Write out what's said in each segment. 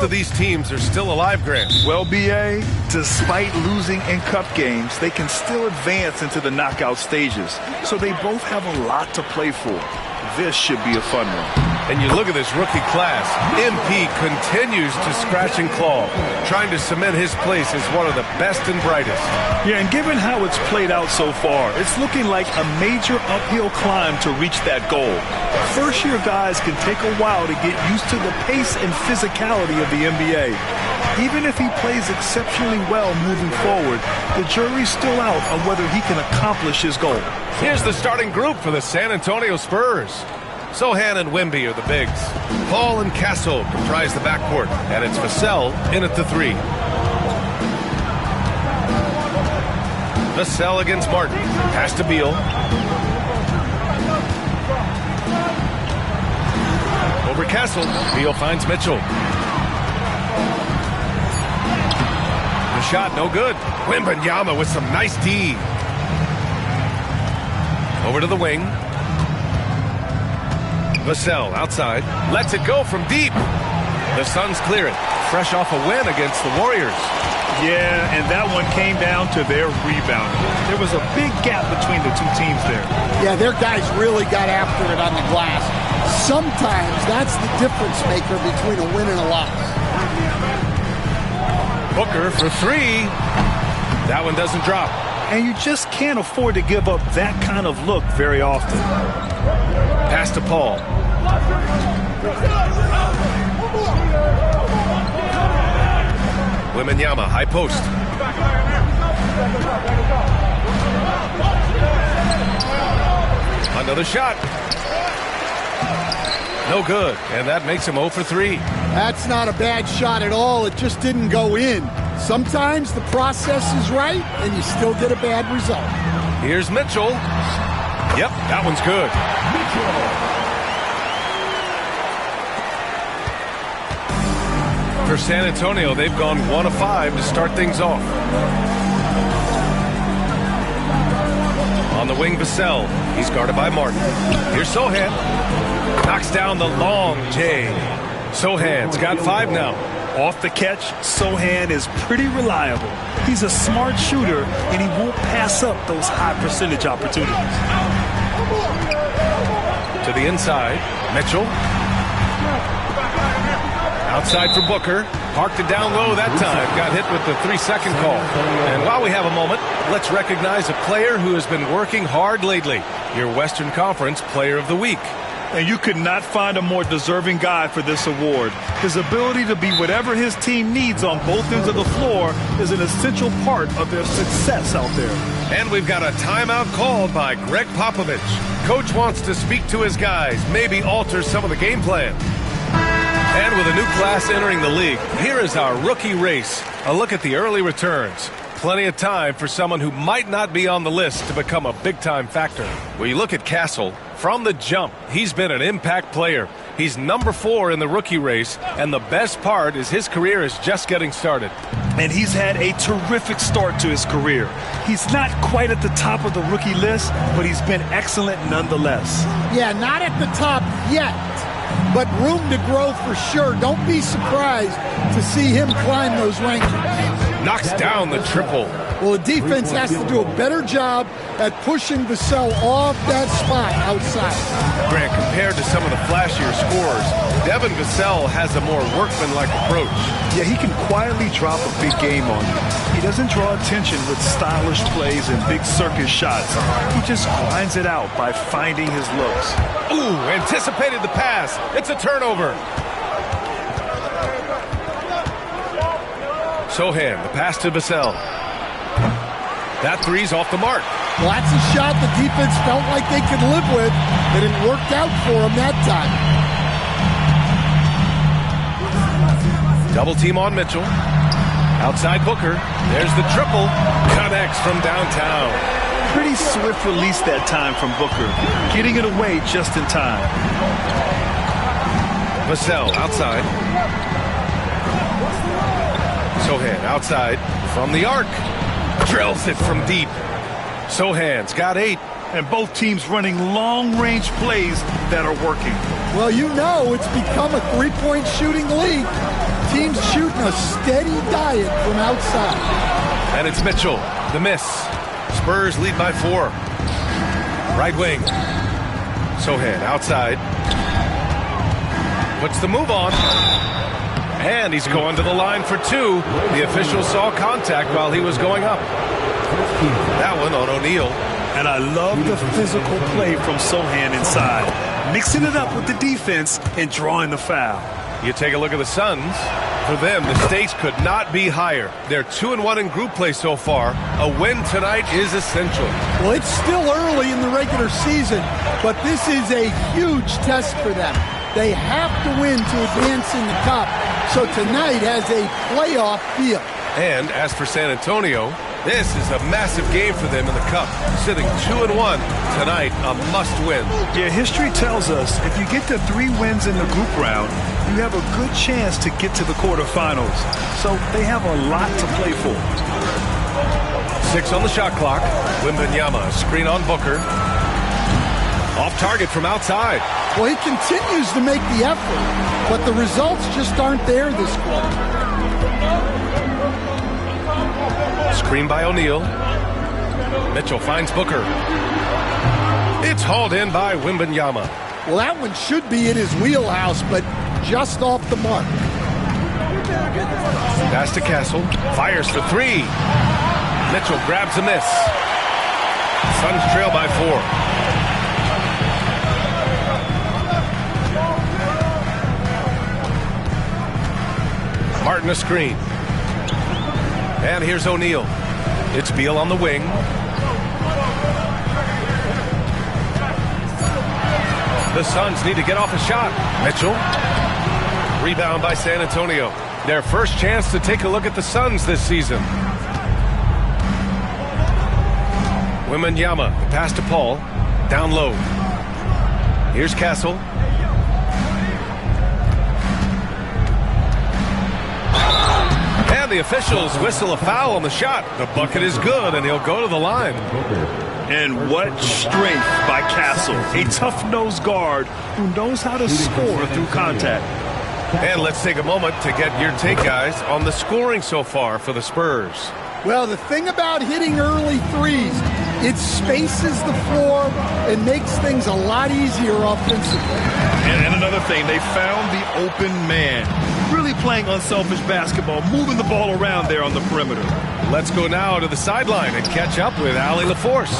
of these teams are still alive, Grant. Well, B.A., despite losing in cup games, they can still advance into the knockout stages. So they both have a lot to play for. This should be a fun one. And you look at this rookie class. MP continues to scratch and claw, trying to cement his place as one of the best and brightest. Yeah, and given how it's played out so far, it's looking like a major uphill climb to reach that goal. First-year guys can take a while to get used to the pace and physicality of the NBA. Even if he plays exceptionally well moving forward, the jury's still out on whether he can accomplish his goal. Here's the starting group for the San Antonio Spurs. Sohan and Wemby are the bigs. Paul and Castle comprise the backcourt, and it's Vassell in at the 3. Vassell against Martin. Pass to Beal. Over Castle. Beal finds Mitchell. The shot no good. Wembanyama with some nice D. Over to the wing. Vassell outside. Lets it go from deep. The Suns clear it. Fresh off a win against the Warriors. Yeah, and that one came down to their rebounding. There was a big gap between the two teams there. Yeah, their guys really got after it on the glass. Sometimes that's the difference maker between a win and a loss. Booker for 3. That one doesn't drop. And you just can't afford to give up that kind of look very often. Pass to Paul. Wembanyama, high post. Another shot. No good, and that makes him 0 for 3. That's not a bad shot at all. It just didn't go in. Sometimes the process is right, and you still get a bad result. Here's Mitchell. Yep, that one's good. For San Antonio, they've gone 1 of 5 to start things off. On the wing, Vassell. He's guarded by Martin. Here's Sohan. Knocks down the long J. Sohan's got 5 now. Off the catch, Sohan is pretty reliable. He's a smart shooter, and he won't pass up those high percentage opportunities. To the inside, Mitchell. Outside for Booker. Parked it down low that time. Got hit with the 3-second call. And while we have a moment, let's recognize a player who has been working hard lately. Your Western Conference Player of the Week. And you could not find a more deserving guy for this award. His ability to be whatever his team needs on both ends of the floor is an essential part of their success out there. And we've got a timeout called by Greg Popovich. Coach wants to speak to his guys, maybe alter some of the game plan. And with a new class entering the league, here is our rookie race. A look at the early returns. Plenty of time for someone who might not be on the list to become a big-time factor. When you look at Castle, from the jump, he's been an impact player. He's number 4 in the rookie race, and the best part is his career is just getting started. And he's had a terrific start to his career. He's not quite at the top of the rookie list, but he's been excellent nonetheless. Yeah, not at the top yet, but room to grow for sure. Don't be surprised to see him climb those rankings. Knocks down the triple. Well, the defense has to do a better job at pushing Vassell off that spot outside. Grant, compared to some of the flashier scorers, Devin Vassell has a more workmanlike approach. Yeah, he can quietly drop a big game on you. He doesn't draw attention with stylish plays and big circus shots. He just grinds it out by finding his looks. Ooh, anticipated the pass. It's a turnover. Sohan, the pass to Vassell. That three's off the mark. Well, that's a shot the defense felt like they could live with, and it worked out for them that time. Double team on Mitchell. Outside Booker. There's the triple. Connects from downtown. Pretty swift release that time from Booker, getting it away just in time. Vassell outside. Sohan outside from the arc. Drills it from deep. Sohan's got 8. And both teams running long-range plays that are working. Well, you know it's become a three-point shooting league. team's shooting a steady diet from outside. And it's Mitchell. The miss. Spurs lead by 4. Right wing. Sohan outside. Puts the move on. And he's going to the line for 2. The official saw contact while he was going up. That one on O'Neal. And I love the physical play from Sohan inside, mixing it up with the defense and drawing the foul. You take a look at the Suns. For them, the stakes could not be higher. They're 2-1 in group play so far. A win tonight is essential. Well, it's still early in the regular season, but this is a huge test for them. They have to win to advance in the cup, so tonight has a playoff feel. And as for San Antonio, this is a massive game for them in the cup. Sitting 2-1 tonight, a must-win. Yeah, history tells us if you get to 3 wins in the group round, you have a good chance to get to the quarterfinals. So they have a lot to play for. 6 on the shot clock. Wembanyama, screen on Booker. Off target from outside. Well, he continues to make the effort, but the results just aren't there this quarter. Screen by O'Neal. Mitchell finds Booker. It's hauled in by Wembanyama. Well, that one should be in his wheelhouse, but just off the mark. Pass to Castle. Fires for 3. Mitchell grabs a miss. Suns trail by 4. Martin a screen. And here's O'Neal. It's Beal on the wing. The Suns need to get off a shot. Mitchell. Rebound by San Antonio. Their first chance to take a look at the Suns this season. Wembanyama. Pass to Paul. Down low. Here's Castle. And the officials whistle a foul on the shot. The bucket is good, and he'll go to the line. And what strength by Castle. A tough-nosed guard who knows how to score through contact. And let's take a moment to get your take, guys, on the scoring so far for the Spurs. Well, the thing about hitting early threes, it spaces the floor and makes things a lot easier offensively. And another thing, they found the open man. Really playing unselfish basketball, moving the ball around there on the perimeter. Let's go now to the sideline and catch up with Allie LaForce.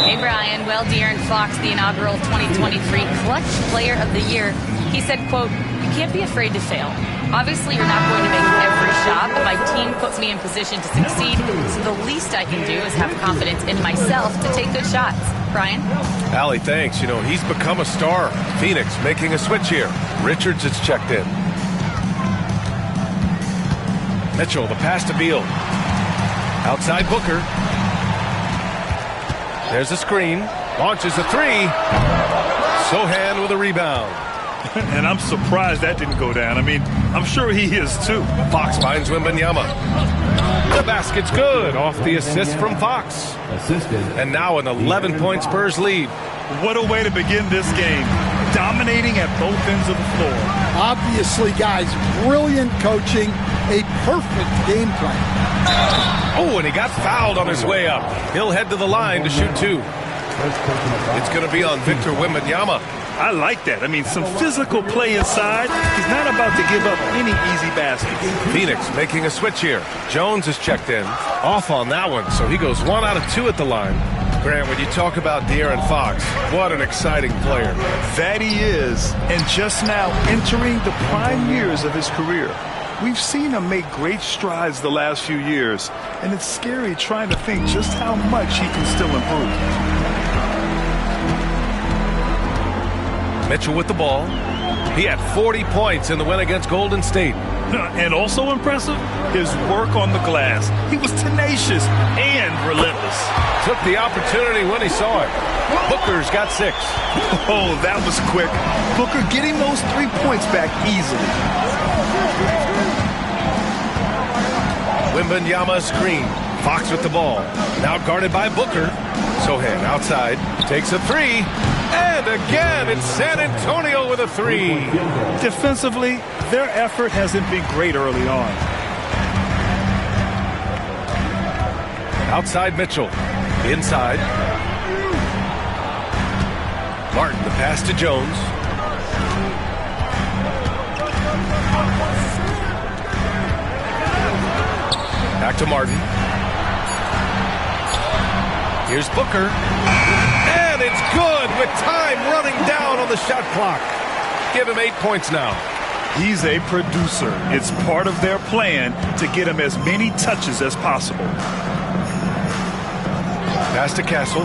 Hey, Brian. Well, De'Aaron Fox, the inaugural 2023 Clutch Player of the Year, he said, quote, "You can't be afraid to fail. Obviously, you're not going to make every shot, but my team puts me in position to succeed, so the least I can do is have confidence in myself to take good shots." Brian? Allie, thanks. You know, he's become a star. Phoenix making a switch here. Richards is checked in. Mitchell, the pass to Beal. Outside Booker. There's a screen. Launches a 3. Sohan with a rebound. And I'm surprised that didn't go down. I mean, I'm sure he is too. Fox finds Wembanyama. The basket's good off the assist from Fox. And now an 11-point Spurs lead. What a way to begin this game. Dominating at both ends of the floor. Obviously, guys, brilliant coaching, a perfect game plan. Oh, and he got fouled on his way up. He'll head to the line to shoot 2. It's going to be on Victor Wembanyama. I like that. I mean, some physical play inside. He's not about to give up any easy baskets. Phoenix making a switch here. Jones is checked in. Off on that one, so he goes 1 out of 2 at the line. Grant, when you talk about De'Aaron Fox, what an exciting player. That he is, and just now entering the prime years of his career. We've seen him make great strides the last few years, and it's scary trying to think just how much he can still improve. Mitchell with the ball. He had 40 points in the win against Golden State. And also impressive, his work on the glass. He was tenacious and relentless. Took the opportunity when he saw it. Booker's got 6. Oh, that was quick. Booker getting those 3 points back easily. Wembanyama screen. Fox with the ball. Now guarded by Booker. Sohan outside. Takes a 3. And again, it's San Antonio with a three. Defensively, their effort hasn't been great early on. Outside Mitchell. Inside. Martin, the pass to Jones. Back to Martin. Here's Booker. And it's good with time running down on the shot clock. Give him 8 points now. He's a producer. It's part of their plan to get him as many touches as possible. Pass to Castle.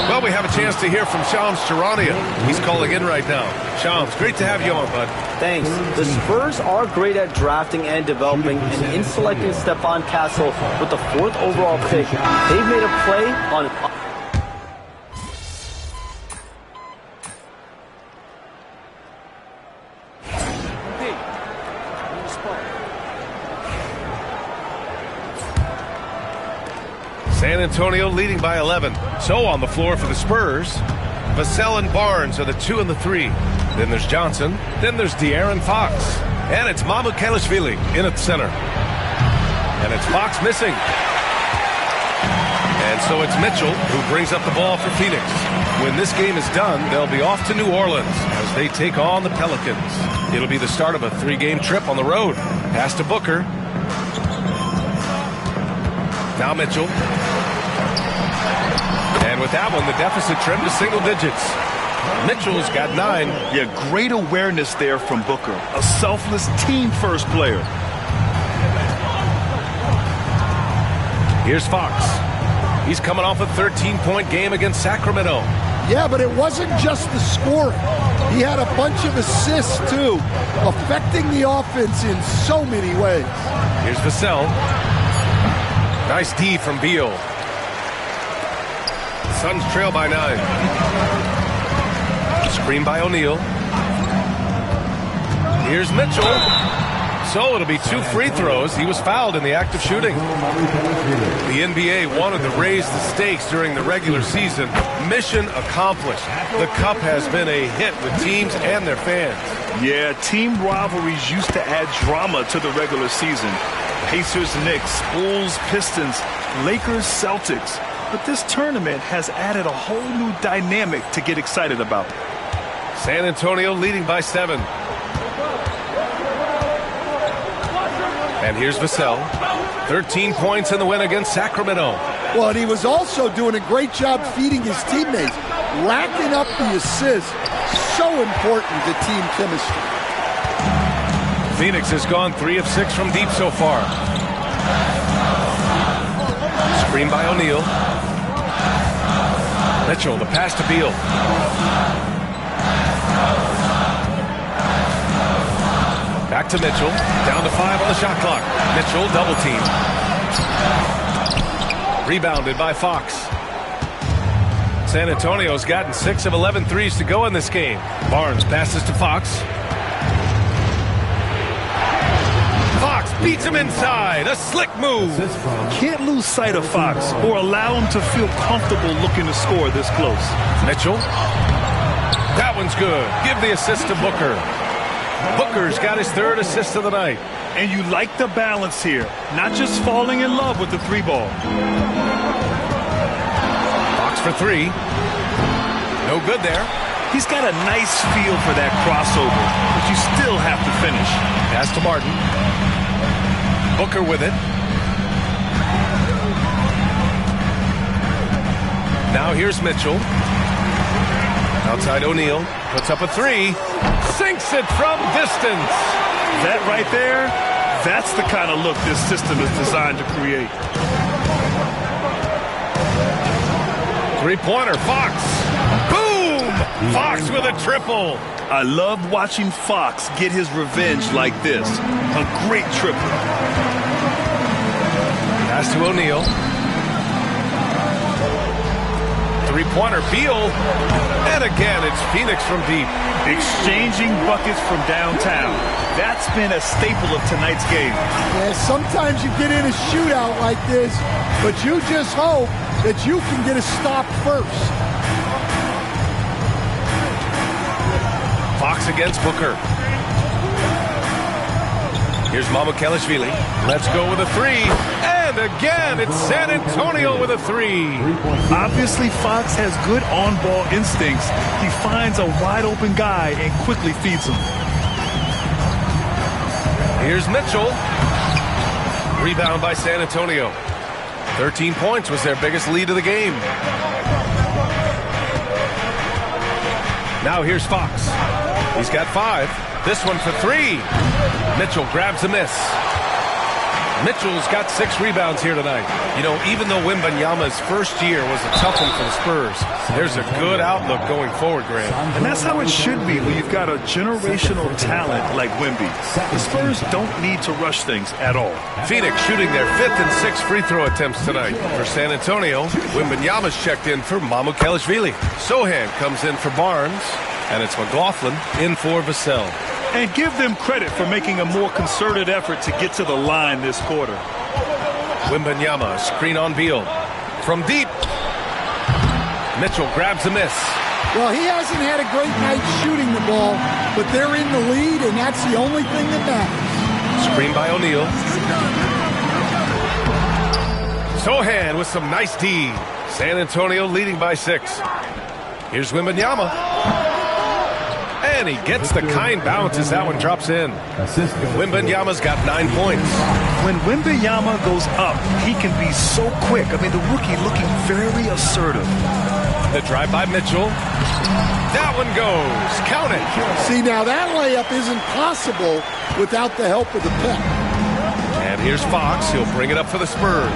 Well, we have a chance to hear from Shams Charania. He's calling in right now. Shams, great to have you on, bud. Thanks. The Spurs are great at drafting and developing, and in selecting Stephon Castle with the 4th overall pick, they've made a play on... San Antonio leading by 11. So on the floor for the Spurs, Vassell and Barnes are the 2 and the 3. Then there's Johnson. Then there's De'Aaron Fox. And it's Mycareer in at center. And it's Fox missing. And so it's Mitchell who brings up the ball for Phoenix. When this game is done, they'll be off to New Orleans as they take on the Pelicans. It'll be the start of a 3-game trip on the road. Pass to Booker. Now Mitchell. And with that one, the deficit trimmed to single digits. Mitchell's got 9. Yeah, great awareness there from Booker. A selfless team-first player. Here's Fox. He's coming off a 13-point game against Sacramento. Yeah, but it wasn't just the scoring. He had a bunch of assists, too, affecting the offense in so many ways. Here's Vassell. Nice D from Beal. Suns trail by 9. Screen by O'Neal. Here's Mitchell. So it'll be 2 free throws. He was fouled in the act of shooting. The NBA wanted to raise the stakes during the regular season. Mission accomplished. The cup has been a hit with teams and their fans. Yeah, team rivalries used to add drama to the regular season. Pacers, Knicks, Bulls, Pistons, Lakers, Celtics. But this tournament has added a whole new dynamic to get excited about. San Antonio leading by 7. And here's Vassell. 13 points in the win against Sacramento. Well, and he was also doing a great job feeding his teammates, racking up the assists. So important to team chemistry. Phoenix has gone 3 of 6 from deep so far. Screen by O'Neal. Mitchell, the pass to Beal. Back to Mitchell. Down to 5 on the shot clock. Mitchell double team. Rebounded by Fox. San Antonio's gotten 6 of 11 threes to go in this game. Barnes passes to Fox. Fox beats him inside. A slick move. Can't lose sight of Fox or allow him to feel comfortable looking to score this close. Mitchell. That one's good. Give the assist to Booker. Booker's got his 3rd assist of the night. And you like the balance here. Not just falling in love with the 3-ball. Fox for 3. No good there. He's got a nice feel for that crossover, but you still have to finish. Pass to Martin. Booker with it. Now here's Mitchell. Outside O'Neal. Puts up a 3. Sinks it from distance. That right there, that's the kind of look this system is designed to create. 3-pointer, Fox. Boom! Fox with a triple. I love watching Fox get his revenge like this. A great triple. Pass to O'Neal. 3-pointer, Beal. And again, it's Phoenix from deep. Exchanging buckets from downtown. That's been a staple of tonight's game. Yeah, sometimes you get in a shootout like this, but you just hope that you can get a stop first. Fox against Booker. Here's Mycareer. Let's go with a three. And again, it's San Antonio with a three. Obviously, Fox has good on-ball instincts. He finds a wide-open guy and quickly feeds him. Here's Mitchell. Rebound by San Antonio. 13 points was their biggest lead of the game. Now here's Fox. He's got 5. This one for 3. Mitchell grabs a miss. Mitchell's got 6 rebounds here tonight. You know, even though Wembanyama's first year was a tough one for the Spurs, there's a good outlook going forward, Grant. And that's how it should be when you've got a generational talent like Wemby. The Spurs don't need to rush things at all. Phoenix shooting their 5th and 6th free throw attempts tonight. For San Antonio, Wembanyama's checked in for Mycareer. Sohan comes in for Barnes, and it's McLaughlin in for Vassell. And give them credit for making a more concerted effort to get to the line this quarter. Wembanyama, screen on Beal. From deep. Mitchell grabs a miss. Well, he hasn't had a great night shooting the ball, but they're in the lead, and that's the only thing that matters. Screen by O'Neal. Sohan with some nice D. San Antonio leading by 6. Here's Wembanyama. And he gets the kind bounce as that one drops in. Wembanyama's got 9 points. When Wembanyama goes up, he can be so quick. I mean, the rookie looking very assertive. The drive by Mitchell. That one goes. Count it. See, now that layup isn't possible without the help of the pick. And here's Fox. He'll bring it up for the Spurs.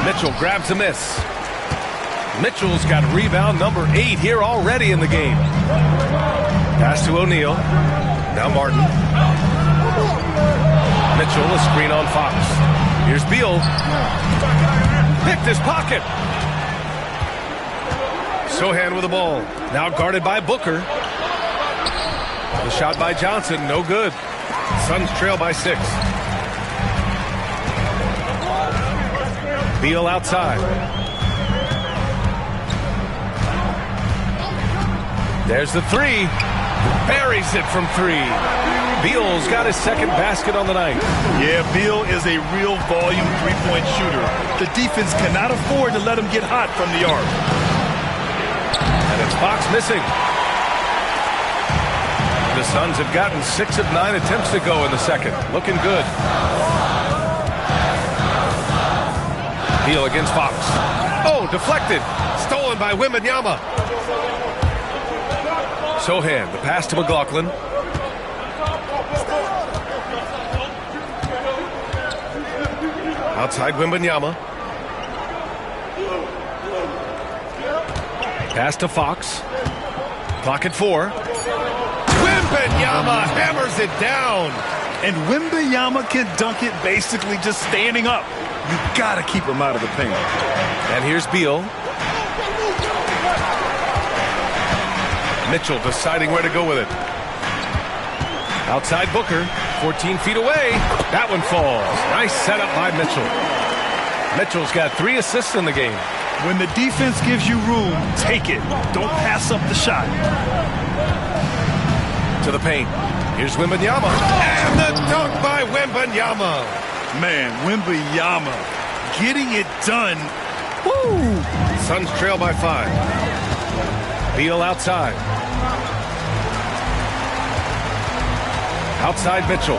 Mitchell grabs a miss. Mitchell's got rebound number 8 here already in the game. Pass to O'Neal. Now Martin. Mitchell, a screen on Fox. Here's Beal. Picked his pocket. Sohan with the ball. Now guarded by Booker. The shot by Johnson, no good. Suns trail by 6. Beal outside. There's the 3. Buries it from 3. Beal's got his 2nd basket on the night. Yeah, Beal is a real volume three-point shooter. The defense cannot afford to let him get hot from the arc. And it's Fox missing. The Suns have gotten 6 of 9 attempts to go in the 2nd. Looking good. Beal against Fox. Oh, deflected. Stolen by Wembanyama. Sohan, the pass to McLaughlin. Outside Wembanyama. Pass to Fox. Clock at 4. Wembanyama hammers it down. And Wembanyama can dunk it basically just standing up. You got to keep him out of the paint. And here's Beal. Mitchell deciding where to go with it. Outside Booker, 14 feet away. That one falls. Nice setup by Mitchell. Mitchell's got 3 assists in the game. When the defense gives you room, take it. Don't pass up the shot. To the paint. Here's Wembanyama. And the dunk by Wembanyama. Man, Wembanyama getting it done. Woo! Suns trail by 5. Beal outside. Outside Mitchell.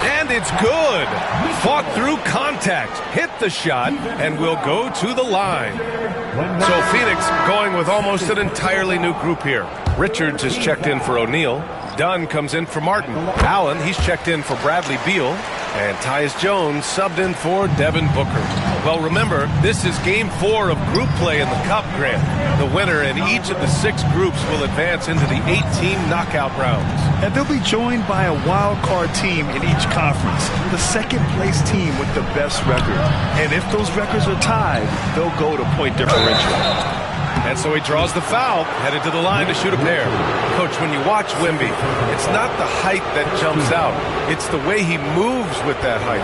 And it's good. Fought through contact. Hit the shot and will go to the line. So Phoenix going with almost an entirely new group here. Richards is checked in for O'Neal. Dunn comes in for Martin. Allen, he's checked in for Bradley Beal. And Tyus Jones subbed in for Devin Booker. Well, remember, this is Game 4 of group play in the Cup, Grant. The winner in each of the 6 groups will advance into the 8-team knockout rounds. And they'll be joined by a wild card team in each conference, the 2nd place team with the best record. And if those records are tied, they'll go to point differential. And so he draws the foul, headed to the line to shoot a pair. Coach, when you watch Wemby, it's not the height that jumps out. It's the way he moves with that height.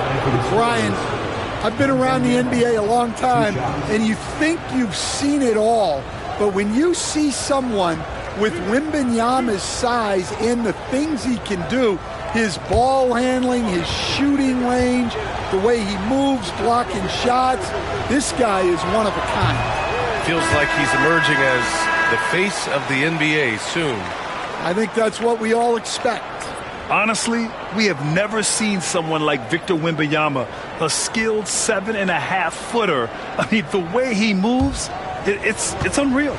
Brian, I've been around the NBA a long time, and you think you've seen it all. But when you see someone with Wembanyama's size and the things he can do, his ball handling, his shooting range, the way he moves, blocking shots, this guy is one of a kind. Feels like he's emerging as the face of the NBA soon. I think that's what we all expect. Honestly, we have never seen someone like Victor Wembanyama, a skilled 7.5-footer. I mean, the way he moves, it's unreal.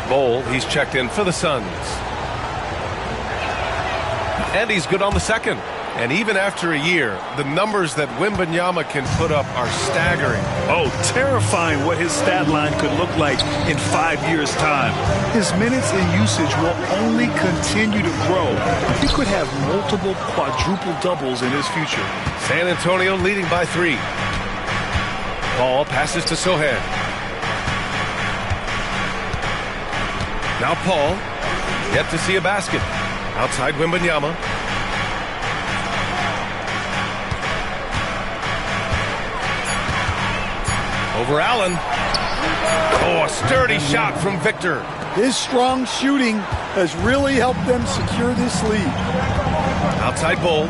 Bol, he's checked in for the Suns. And he's good on the second. And even after a year, the numbers that Wembanyama can put up are staggering. Oh, terrifying what his stat line could look like in 5 years' time. His minutes and usage will only continue to grow. He could have multiple quadruple doubles in his future. San Antonio leading by 3. Ball passes to Sohan. Now Paul, yet to see a basket. Outside Wembanyama. Over Allen. Oh, a sturdy shot from Victor. His strong shooting has really helped them secure this lead. Outside Bol.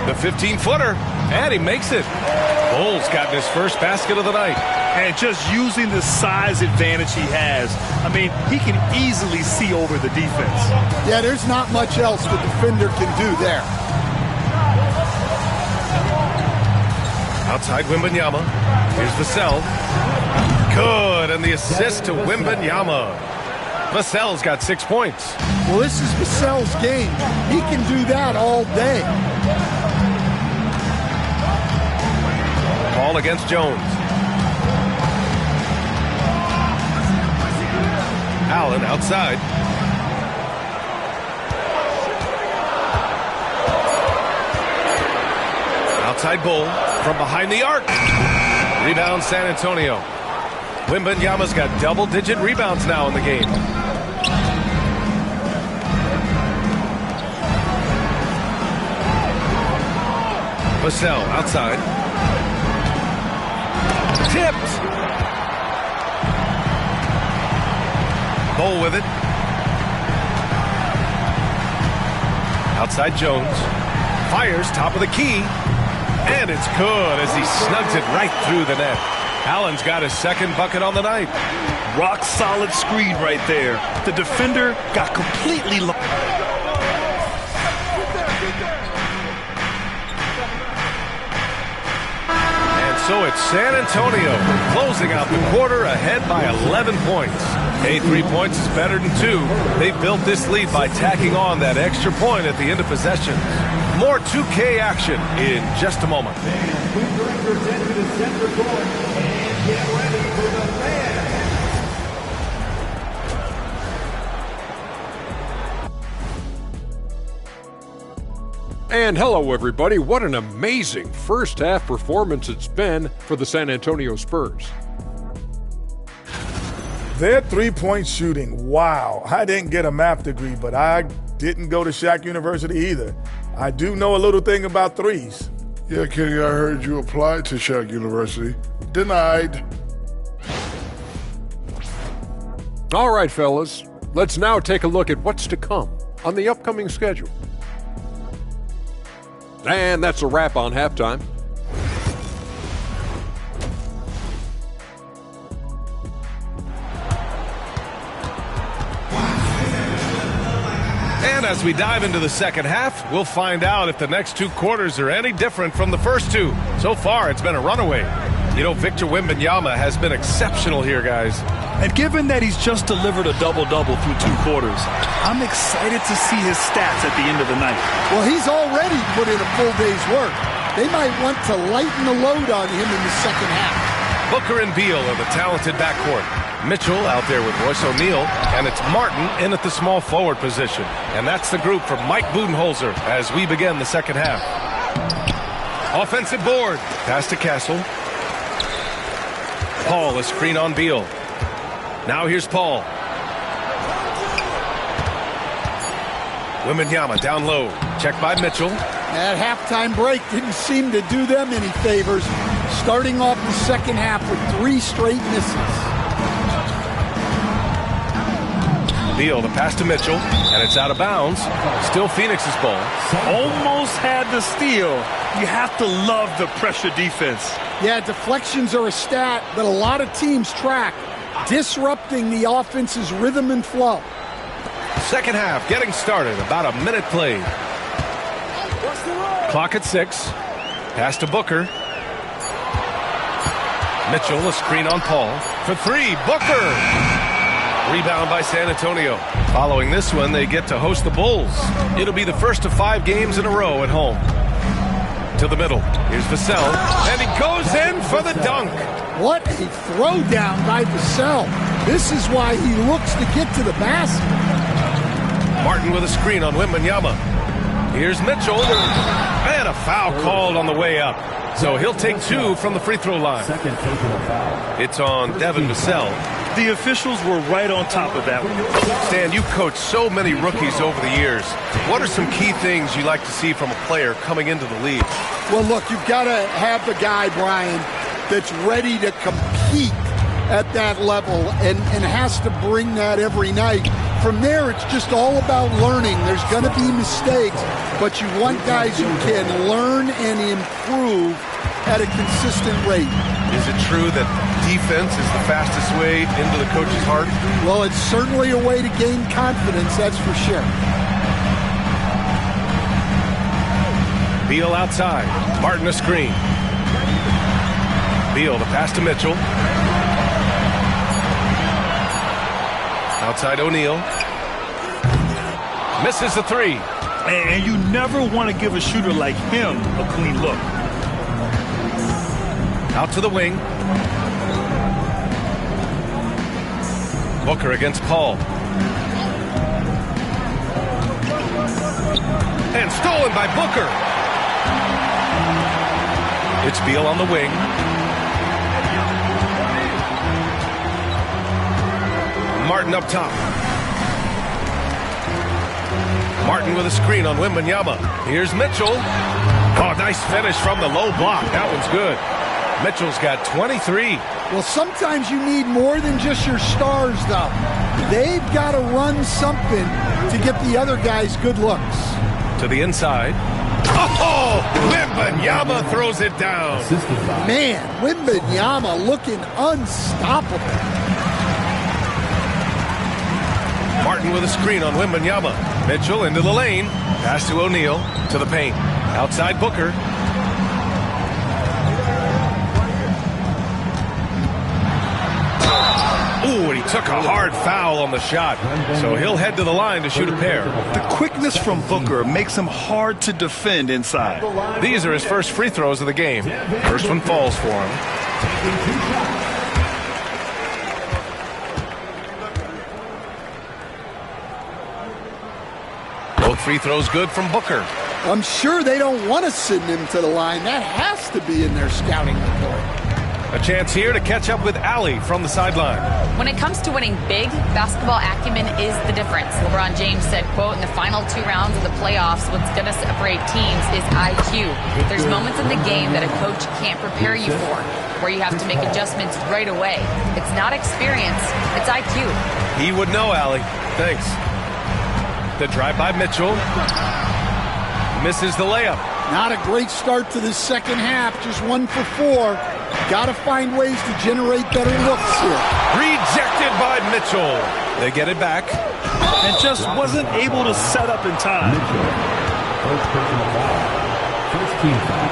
The 15-footer, and he makes it. Bol's gotten his first basket of the night. And just using the size advantage he has, I mean, he can easily see over the defense. Yeah, there's not much else the defender can do there. Outside Wembanyama. Here's Vassell. Good, and the assist to Wembanyama. Vassell's got 6 points. Well, this is Vassell's game. He can do that all day. Ball against Jones. Allen outside. Outside Bol from behind the arc. Rebound San Antonio. Wembanyama's got double-digit rebounds now in the game. Vassell outside. Tipped. Bol with it. Outside Jones. Fires top of the key. And it's good as he snugs it right through the net. Allen's got his second bucket on the night. Rock solid screen right there. The defender got completely lost. So it's San Antonio closing out the quarter ahead by 11 points. Hey, 3 points is better than 2. They built this lead by tacking on that extra point at the end of possession. More 2K action in just a moment. And hello, everybody. What an amazing first-half performance it's been for the San Antonio Spurs. Their three-point shooting, wow. I didn't get a math degree, but I didn't go to Shaq University either. I do know a little thing about threes. Yeah, Kenny, I heard you applied to Shaq University. Denied. All right, fellas. Let's now take a look at what's to come on the upcoming schedule. And that's a wrap on halftime. And as we dive into the second half, we'll find out if the next 2 quarters are any different from the first 2. So far, it's been a runaway. You know, Victor Wembanyama has been exceptional here, guys. And given that he's just delivered a double-double through 2 quarters, I'm excited to see his stats at the end of the night. Well, he's already put in a full day's work. They might want to lighten the load on him in the second half. Booker and Beal are the talented backcourt. Mitchell out there with Royce O'Neal, and it's Martin in at the small forward position. And that's the group from Mike Budenholzer as we begin the second half. Offensive board. Pass to Castle. Paul, a screen on Beal. Now here's Paul. Wembanyama down low. Check by Mitchell. That halftime break didn't seem to do them any favors. Starting off the second half with 3 straight misses. Beal, the pass to Mitchell, and it's out of bounds. Still Phoenix's ball. Almost had the steal. You have to love the pressure defense. Yeah, deflections are a stat that a lot of teams track, disrupting the offense's rhythm and flow. Second half getting started. About a minute played. Clock at 6. Pass to Booker. Mitchell, a screen on Paul. For 3, Booker! Rebound by San Antonio. Following this one, they get to host the Bulls. It'll be the first of 5 games in a row at home. To the middle. Here's Vassell, and he goes in for the dunk. What a throwdown by Vassell. This is why he looks to get to the basket. Martin with a screen on Wembanyama. Here's Mitchell, and a foul called on the way up. So he'll take 2 from the free throw line. It's on Devin Vassell. The officials were right on top of that one. Stan, you've coached so many rookies over the years. What are some key things you like to see from a player coming into the league? Well, look, you've got to have the guy, Brian, that's ready to compete at that level and has to bring that every night. From there, it's just all about learning. There's going to be mistakes, but you want guys who can learn and improve at a consistent rate. Is it true that defense is the fastest way into the coach's heart? Well, it's certainly a way to gain confidence, that's for sure. Beal outside. Martin a screen. Beal, the pass to Mitchell. Outside O'Neal. Misses the 3. And you never want to give a shooter like him a clean look. Out to the wing. Booker against Paul. And stolen by Booker. It's Beal on the wing. Martin up top. Martin with a screen on Wembanyama. Here's Mitchell. Oh, nice finish from the low block. That one's good. Mitchell's got 23. Well, sometimes you need more than just your stars, though. They've got to run something to get the other guys good looks. To the inside. Oh, Wembanyama throws it down. Man, Wembanyama looking unstoppable. Martin with a screen on Wembanyama. Mitchell into the lane. Pass to O'Neal. To the paint. Outside Booker. Ooh, and he took a hard foul on the shot. So he'll head to the line to shoot a pair. The quickness from Booker makes him hard to defend inside. These are his first free throws of the game. First one falls for him. Both free throws good from Booker. I'm sure they don't want to send him to the line. That has to be in their scouting report. A chance here to catch up with Allie from the sideline. When it comes to winning big, basketball acumen is the difference. LeBron James said, quote, in the final 2 rounds of the playoffs, what's going to separate teams is IQ. There's moments in the game that a coach can't prepare you for, where you have to make adjustments right away. It's not experience, it's IQ. He would know, Allie. Thanks. The drive by Mitchell. Misses the layup. Not a great start to this second half, just 1 for 4. Got to find ways to generate better looks here. Rejected by Mitchell. They get it back. And just wasn't able to set up in time. First personal foul. First team foul.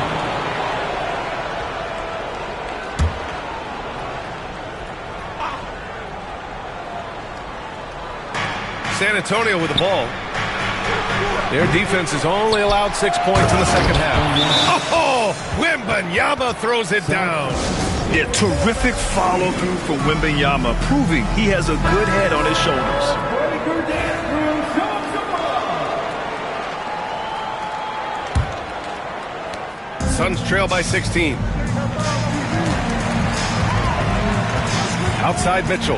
San Antonio with the ball. Their defense has only allowed 6 points in the second half. Oh, Wembanyama throws it down. Yeah, terrific follow-through from Wembanyama, proving he has a good head on his shoulders. Suns trail by 16. Outside Mitchell.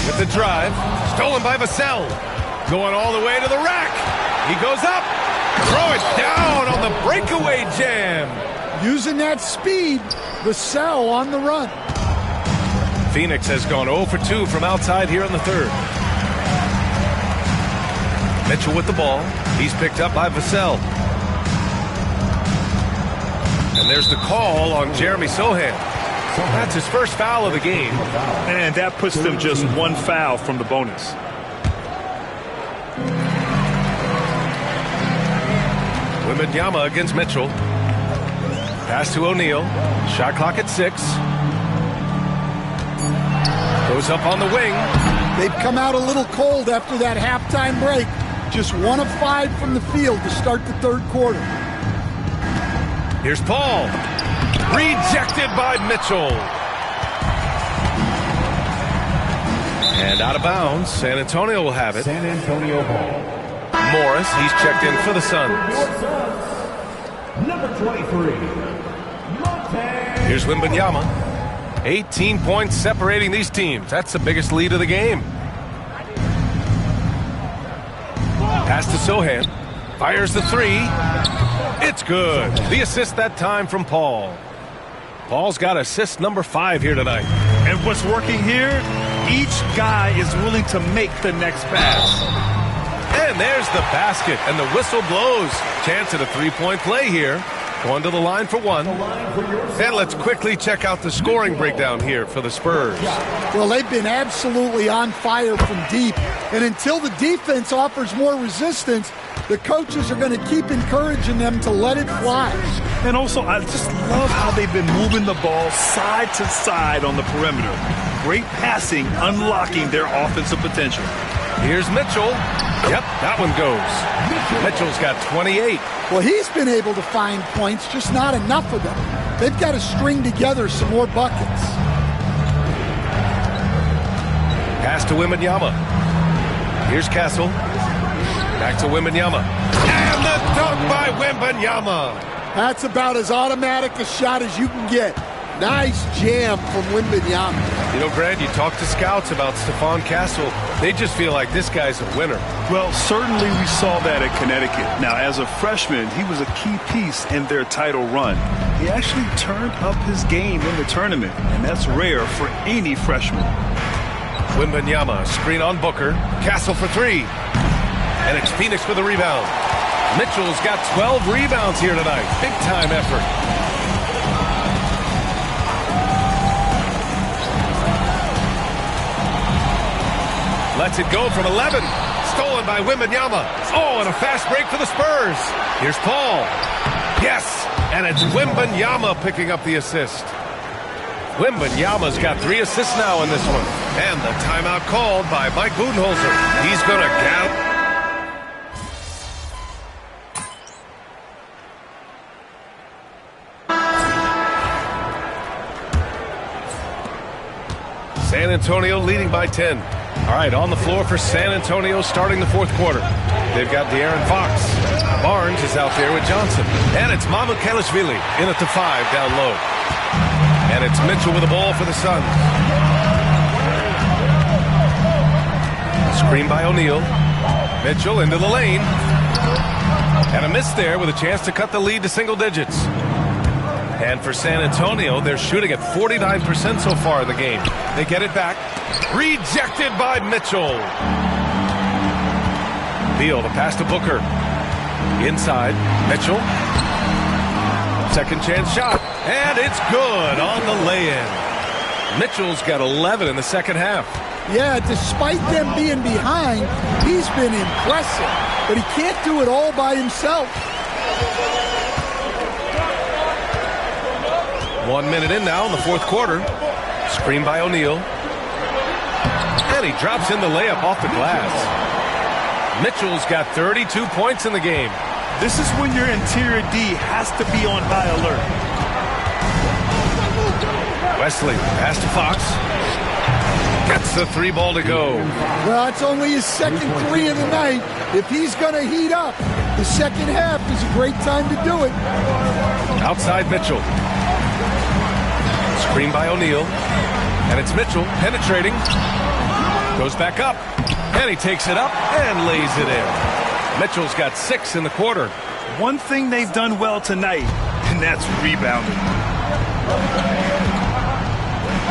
With the drive. Stolen by Vassell. Going all the way to the rack. He goes up. Throw it down on the breakaway jam. Using that speed, Vassell on the run. Phoenix has gone 0 for 2 from outside here in the third. Mitchell with the ball. He's picked up by Vassell. And there's the call on Jeremy Sohan. That's his first foul of the game. And that puts them just one foul from the bonus. Wembanyama against Mitchell. Pass to O'Neal. Shot clock at 6. Goes up on the wing. They've come out a little cold after that halftime break. Just 1 of 5 from the field to start the third quarter. Here's Paul. Rejected by Mitchell. And out of bounds. San Antonio will have it. San Antonio ball. Morris, he's checked in for the Suns. Number 23. Here's Wembanyama. 18 points separating these teams. That's the biggest lead of the game. Pass to Sohan. Fires the 3. It's good. The assist that time from Paul. Paul's got assist number 5 here tonight. And what's working here? Each guy is willing to make the next pass. And there's the basket, and the whistle blows. Chance at a three-point play here. Going to the line for 1. And let's quickly check out the scoring breakdown here for the Spurs. Well, they've been absolutely on fire from deep. And until the defense offers more resistance, the coaches are going to keep encouraging them to let it fly. And also, I just love how they've been moving the ball side to side on the perimeter. Great passing, unlocking their offensive potential. Here's Mitchell. Yep, that one goes. Mitchell's got 28. Well, he's been able to find points, just not enough of them. They've got to string together some more buckets. Pass to Wembanyama. Here's Castle. Back to Wembanyama. And the dunk by Wembanyama. That's about as automatic a shot as you can get. Nice jam from Wembanyama. You know, Grant, you talk to scouts about Stephon Castle. They just feel like this guy's a winner. Well, certainly we saw that at Connecticut. Now, as a freshman, he was a key piece in their title run. He actually turned up his game in the tournament, and that's rare for any freshman. Wembanyama, screen on Booker. Castle for 3. And it's Phoenix with a rebound. Mitchell's got 12 rebounds here tonight. Big-time effort. Lets it go from 11. Stolen by Wembanyama. Oh, and a fast break for the Spurs. Here's Paul. Yes, and it's Wembanyama picking up the assist. Wembanyama's got 3 assists now in this one. And the timeout called by Mike Budenholzer. He's going to gather. San Antonio leading by 10. All right, on the floor for San Antonio starting the fourth quarter. They've got De'Aaron Fox. Barnes is out there with Johnson. And it's Mamukelashvili in at the 5 down low. And it's Mitchell with the ball for the Suns. Screen by O'Neal. Mitchell into the lane. And a miss there with a chance to cut the lead to single digits. And for San Antonio, they're shooting at 49% so far in the game. They get it back. Rejected by Mitchell. Beal, the pass to Booker. Inside, Mitchell. Second chance shot. And it's good on the lay-in. Mitchell's got 11 in the second half. Yeah, despite them being behind, he's been impressive. But he can't do it all by himself. 1 minute in now in the fourth quarter. Screen by O'Neal. And he drops in the layup off the glass. Mitchell's got 32 points in the game. This is when your interior D has to be on high alert. Wesley, pass to Fox. Gets the 3 ball to go. Well, it's only his second 3 of the night. If he's going to heat up, the second half is a great time to do it. Outside Mitchell. Screen by O'Neal. And it's Mitchell penetrating. Goes back up. And he takes it up and lays it in. Mitchell's got 6 in the quarter. One thing they've done well tonight, and that's rebounding.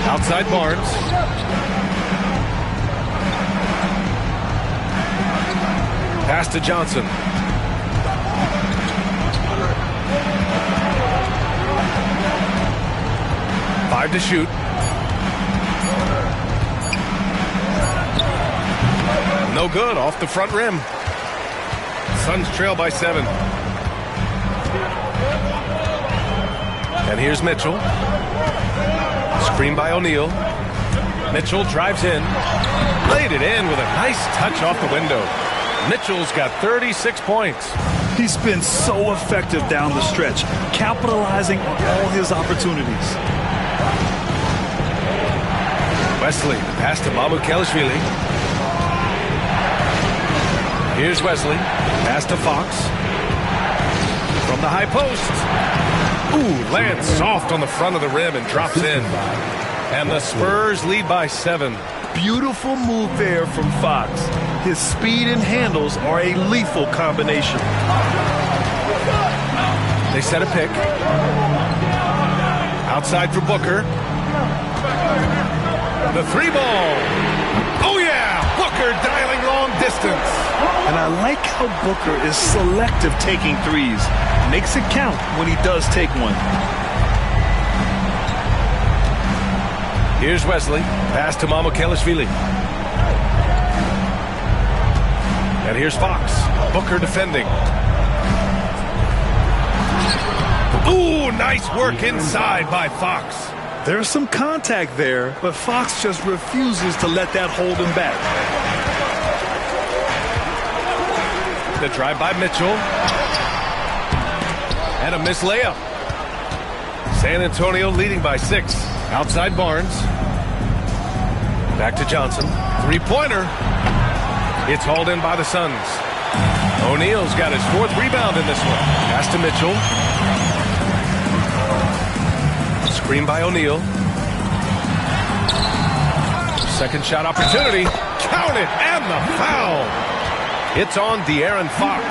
Outside Barnes. Pass to Johnson. Five to shoot. No good, off the front rim. Suns trail by 7. And here's Mitchell. Screen by O'Neal. Mitchell drives in. Laid it in with a nice touch off the window. Mitchell's got 36 points. He's been so effective down the stretch, capitalizing on all his opportunities. Wesley, pass to mycareer. Here's Wesley. Pass to Fox. From the high post. Ooh, lands soft on the front of the rim and drops in. And the Spurs lead by 7. Beautiful move there from Fox. His speed and handles are a lethal combination. They set a pick. Outside for Booker. The 3 ball. Oh, yeah! Booker dialing long distance. And I like how Booker is selective taking threes. Makes it count when he does take one. Here's Wesley. Pass to mycareer. And here's Fox. Booker defending. Ooh, nice work inside by Fox. There's some contact there, but Fox just refuses to let that hold him back. The drive by Mitchell. And a missed layup. San Antonio leading by 6. Outside Barnes. Back to Johnson. 3-pointer. It's hauled in by the Suns. O'Neal's got his 4th rebound in this one. Pass to Mitchell. Screen by O'Neal. Second shot opportunity. Count it, and the foul. It's on De'Aaron Fox.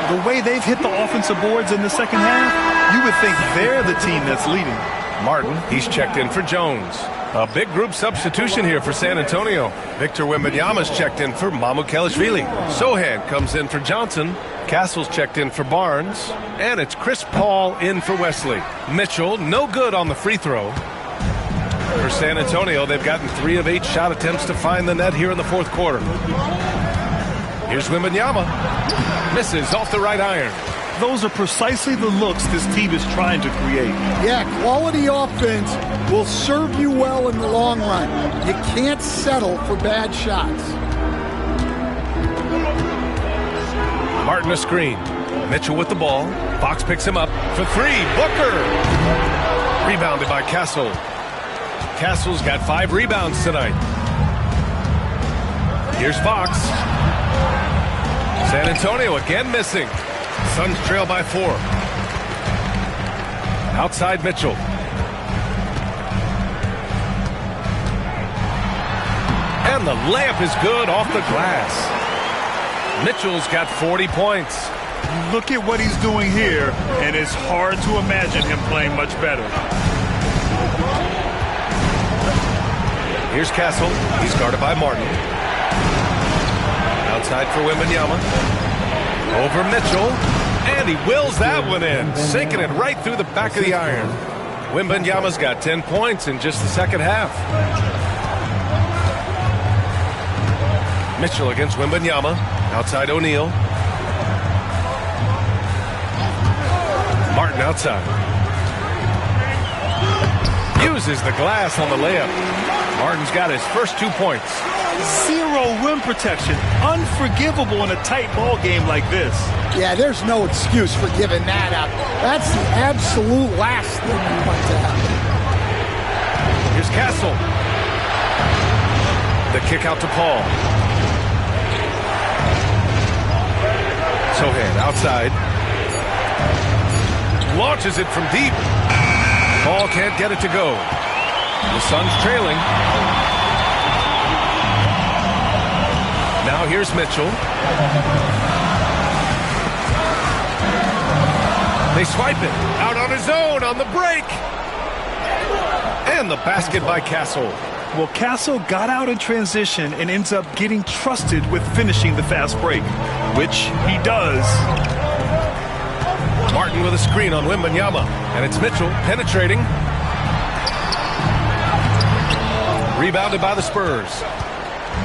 The way they've hit the offensive boards in the second half, you would think they're the team that's leading. Martin, he's checked in for Jones. A big group substitution here for San Antonio. Victor Wembanyama's checked in for mycareer. Sohan comes in for Johnson. Castle's checked in for Barnes. And it's Chris Paul in for Wesley. Mitchell, no good on the free throw. For San Antonio, they've gotten 3 of 8 shot attempts to find the net here in the 4th quarter. Here's Wembanyama. Misses off the right iron. Those are precisely the looks this team is trying to create. Yeah, quality offense will serve you well in the long run. You can't settle for bad shots. Martin a screen. Mitchell with the ball. Fox picks him up for 3. Booker. Rebounded by Castle. Castle's got 5 rebounds tonight. Here's Fox. San Antonio again missing. Suns trail by 4. Outside Mitchell. And the layup is good off the glass. Mitchell's got 40 points. Look at what he's doing here, and it's hard to imagine him playing much better. Here's Castle. He's guarded by Martin. Outside for Wembanyama. Over Mitchell. And he wills that one in. Sinking it right through the back of the iron. Wembanyama's got 10 points in just the second half. Mitchell against Wembanyama. Outside O'Neal. Martin outside. Uses the glass on the layup. Martin's got his first 2 points. 0 rim protection. Unforgivable in a tight ball game like this. Yeah, there's no excuse for giving that up. That's the absolute last thing you want to happen. Here's Castle. The kick out to Paul. Sohan outside. Launches it from deep. Paul can't get it to go. The Suns trailing. Now here's Mitchell. They swipe it out on his own on the break. And the basket by Castle. Well, Castle got out in transition and ends up getting trusted with finishing the fast break, which he does. Martin with a screen on Wembanyama. And it's Mitchell penetrating. Rebounded by the Spurs.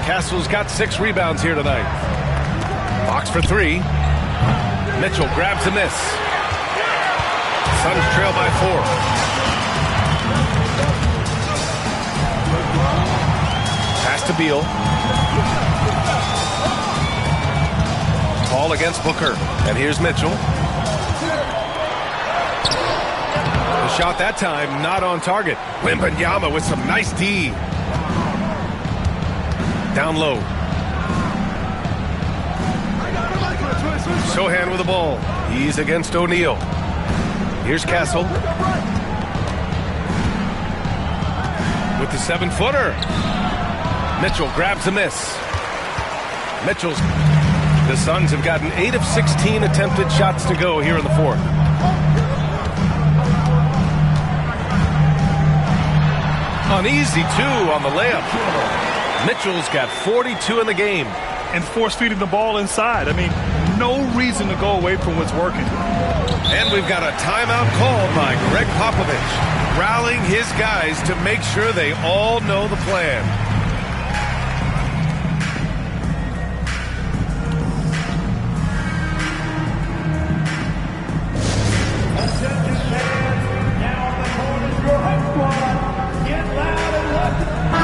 Castle's got 6 rebounds here tonight. Box for 3. Mitchell grabs a miss. Suns trail by 4. Pass to Beal. Paul against Booker. And here's Mitchell. The shot that time not on target. Wembanyama with some nice D. Down low. Sohan with the ball. He's against O'Neal. Here's Castle. With the 7-footer. Mitchell grabs a miss. The Suns have gotten 8 of 16 attempted shots to go here in the 4th. Uneasy, too, on the layup. Mitchell's got 42 in the game. And force-feeding the ball inside. I mean, no reason to go away from what's working. And we've got a timeout called by Greg Popovich, rallying his guys to make sure they all know the plan.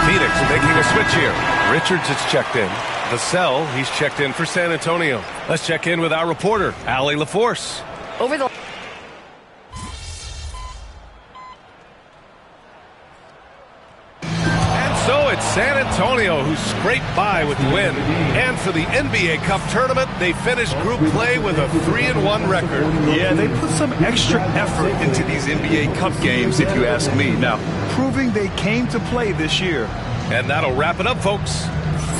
Phoenix making a switch here. Richards is checked in. Vassell, he's checked in for San Antonio. Let's check in with our reporter, Allie LaForce. Over the... And so it's San Antonio who scraped by with the win. And for the NBA Cup tournament, they finished group play with a 3-1 record. Yeah, they put some extra effort into these NBA Cup games, if you ask me. Now, proving they came to play this year. And that'll wrap it up, folks.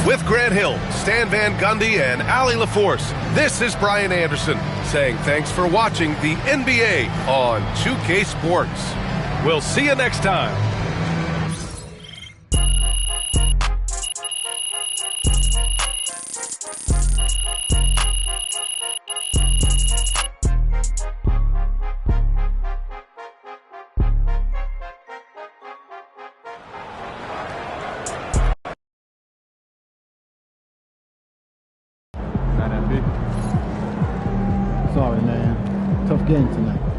With Grant Hill, Stan Van Gundy, and Allie LaForce, this is Brian Anderson saying thanks for watching the NBA on 2K Sports. We'll see you next time. Sorry, man. Tough game tonight.